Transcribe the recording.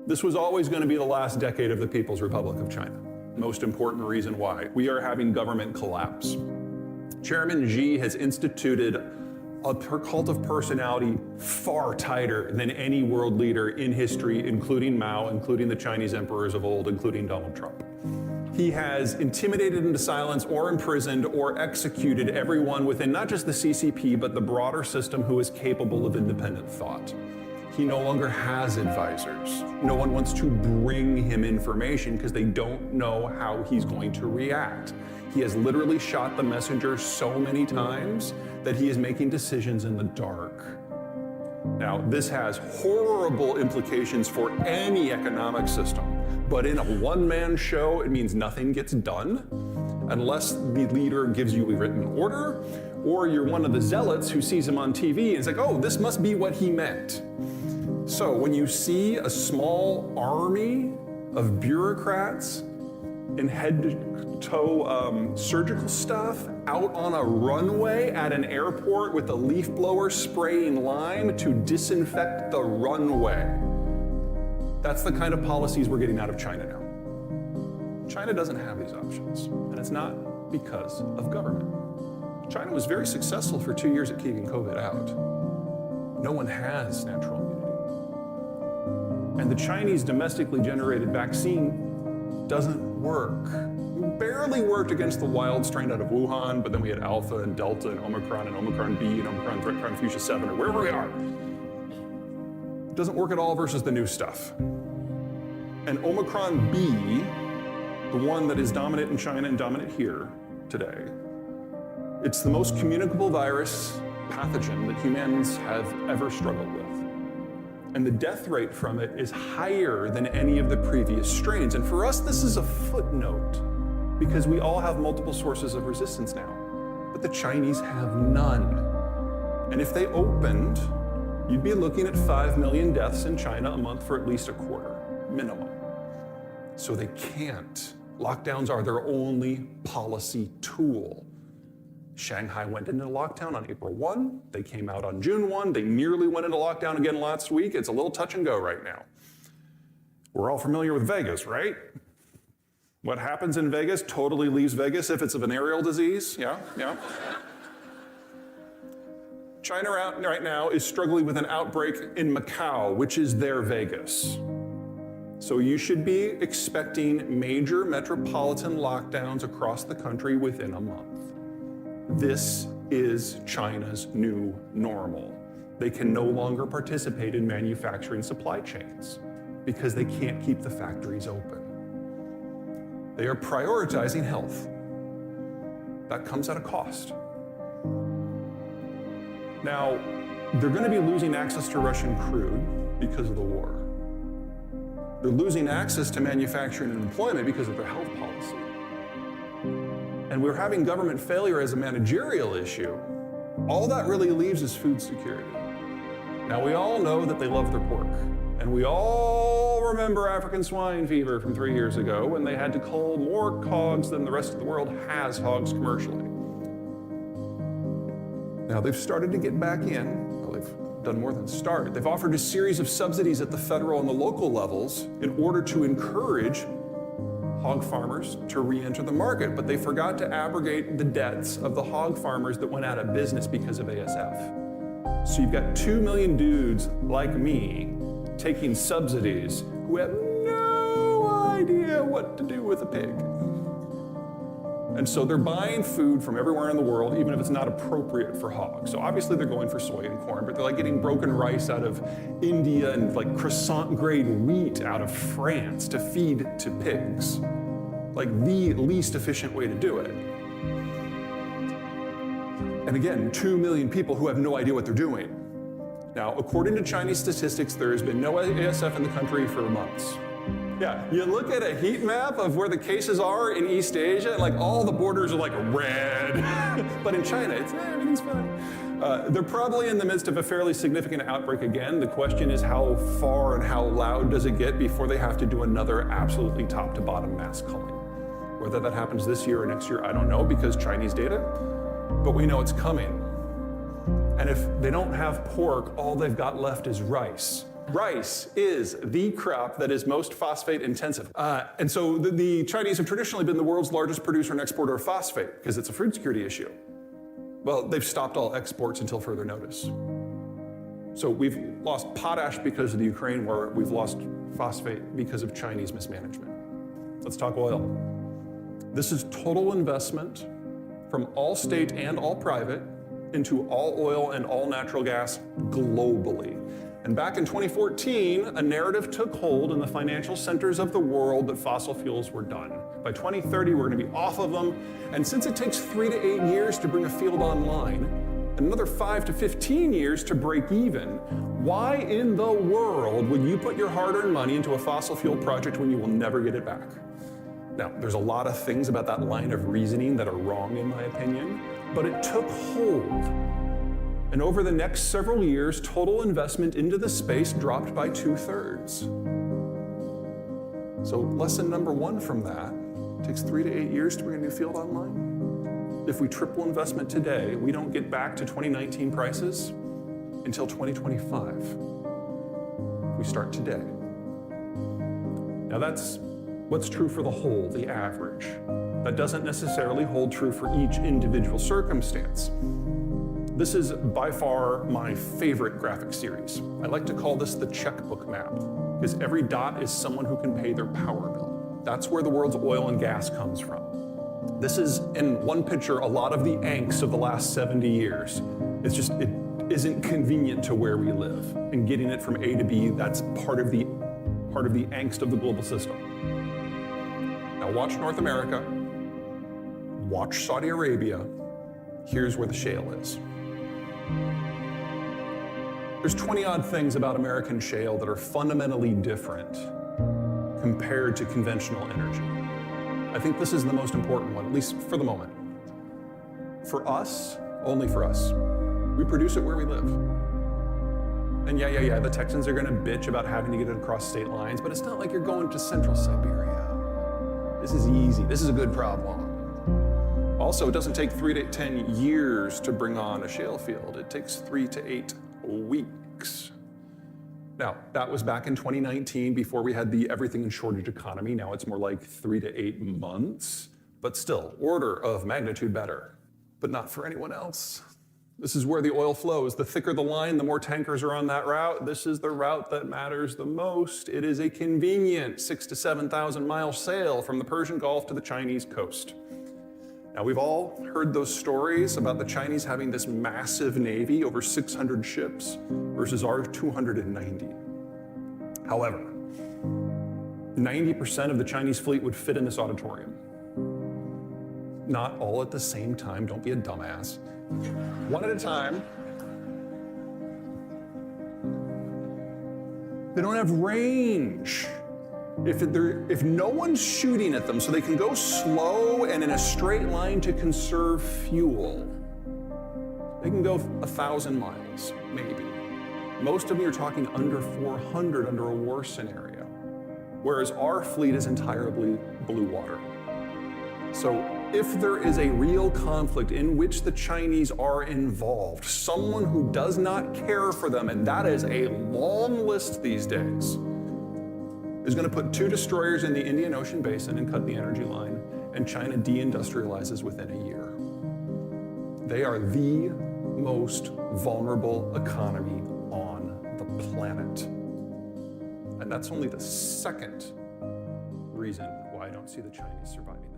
This was always going to be the last decade of the People's Republic of China. Most important reason why. We are having government collapse. Chairman Xi has instituted a cult of personality far tighter than any world leader in history, including Mao, including the Chinese emperors of old, including Donald Trump. He has intimidated into silence or imprisoned or executed everyone within not just the CCP, but the broader system who is capable of independent thought. He no longer has advisors. No one wants to bring him information because they don't know how he's going to react. He has literally shot the messenger so many times that he is making decisions in the dark. Now, this has horrible implications for any economic system, but in a one-man show, it means nothing gets done unless the leader gives you a written order, or you're one of the zealots who sees him on TV and is like, oh, this must be what he meant. So when you see a small army of bureaucrats in head-to-toe surgical stuff out on a runway at an airport with a leaf blower spraying lime to disinfect the runway, that's the kind of policies we're getting out of China now. China doesn't have these options, and it's not because of government. China was very successful for 2 years at keeping COVID out. No one has natural immunity. And the Chinese domestically generated vaccine doesn't work. It barely worked against the wild strain out of Wuhan, but then we had Alpha and Delta and Omicron B and Omicron Threat Crown Fuchsia 7 or wherever we are. It doesn't work at all versus the new stuff. And Omicron B, the one that is dominant in China and dominant here today, it's the most communicable virus pathogen that humans have ever struggled with. And the death rate from it is higher than any of the previous strains. And for us, this is a footnote because we all have multiple sources of resistance now, but the Chinese have none. And if they opened, you'd be looking at 5 million deaths in China a month for at least a quarter, minimum. So they can't. Lockdowns are their only policy tool. Shanghai went into lockdown on April 1. They came out on June 1. They nearly went into lockdown again last week. It's a little touch and go right now. We're all familiar with Vegas, right? What happens in Vegas totally leaves Vegas if it's a venereal disease. Yeah. China right now is struggling with an outbreak in Macau, which is their Vegas. So you should be expecting major metropolitan lockdowns across the country within a month. This is China's new normal. They can no longer participate in manufacturing supply chains because they can't keep the factories open. They are prioritizing health. That comes at a cost. Now, they're going to be losing access to Russian crude because of the war. They're losing access to manufacturing and employment because of their health policy. And we're having government failure as a managerial issue. All that really leaves is food security. Now, we all know that they love their pork. And we all remember African swine fever from 3 years ago when they had to cull more hogs than the rest of the world has hogs commercially. Now, they've started to get back in. Well, they've done more than start. They've offered a series of subsidies at the federal and the local levels in order to encourage hog farmers to re-enter the market, but they forgot to abrogate the debts of the hog farmers that went out of business because of ASF. So you've got 2 million dudes like me taking subsidies who have no idea what to do with a pig. And so they're buying food from everywhere in the world, even if it's not appropriate for hogs. So obviously they're going for soy and corn, but they're like getting broken rice out of India and like croissant grade wheat out of France to feed to pigs. Like the least efficient way to do it. And again, 2 million people who have no idea what they're doing. Now, according to Chinese statistics, there has been no ASF in the country for months. Yeah, you look at a heat map of where the cases are in East Asia, like all the borders are like red. But in China, everything's fine. They're probably in the midst of a fairly significant outbreak again. The question is how far and how loud does it get before they have to do another absolutely top to bottom mass culling. Whether that happens this year or next year, I don't know because Chinese data, but we know it's coming. And if they don't have pork, all they've got left is rice. Rice is the crop that is most phosphate intensive. And so the Chinese have traditionally been the world's largest producer and exporter of phosphate because it's a food security issue. Well, they've stopped all exports until further notice. So we've lost potash because of the Ukraine war. We've lost phosphate because of Chinese mismanagement. Let's talk oil. This is total investment from all state and all private into all oil and all natural gas globally. And back in 2014, a narrative took hold in the financial centers of the world that fossil fuels were done. By 2030, we're going to be off of them. And since it takes 3 to 8 years to bring a field online, another 5 to 15 years to break even, why in the world would you put your hard-earned money into a fossil fuel project when you will never get it back? Now, there's a lot of things about that line of reasoning that are wrong in my opinion, but it took hold. And over the next several years, total investment into the space dropped by 2/3. So lesson number one from that, it takes 3 to 8 years to bring a new field online. If we triple investment today, we don't get back to 2019 prices until 2025. We start today. Now that's what's true for the whole, the average. That doesn't necessarily hold true for each individual circumstance. This is by far my favorite graphic series. I like to call this the checkbook map, because every dot is someone who can pay their power bill. That's where the world's oil and gas comes from. This is, in one picture, a lot of the angst of the last 70 years. It's just, it isn't convenient to where we live. And getting it from A to B, that's part of the angst of the global system. Now watch North America, watch Saudi Arabia. Here's where the shale is. There's 20-odd things about American shale that are fundamentally different compared to conventional energy. I think this is the most important one, at least for the moment. For us, only for us. We produce it where we live. And yeah, the Texans are gonna bitch about having to get it across state lines, but it's not like you're going to Central Siberia. This is easy, this is a good problem. Also, it doesn't take 3 to 10 years to bring on a shale field. It takes 3 to 8 weeks. Now, that was back in 2019 before we had the everything in shortage economy. Now it's more like 3 to 8 months, but still, order of magnitude better, but not for anyone else. This is where the oil flows. The thicker the line, the more tankers are on that route. This is the route that matters the most. It is a convenient 6,000 to 7,000 mile sail from the Persian Gulf to the Chinese coast. Now, we've all heard those stories about the Chinese having this massive navy, over 600 ships, versus our 290. However, 90% of the Chinese fleet would fit in this auditorium. Not all at the same time, don't be a dumbass. One at a time. They don't have range. If no one's shooting at them so they can go slow and in a straight line to conserve fuel, they can go 1,000 miles, maybe. Most of them are talking under 400 under a war scenario, whereas our fleet is entirely blue water. So if there is a real conflict in which the Chinese are involved, someone who does not care for them, and that is a long list these days, is going to put 2 destroyers in the Indian Ocean basin and cut the energy line, and China deindustrializes within a year. They are the most vulnerable economy on the planet. And that's only the second reason why I don't see the Chinese surviving.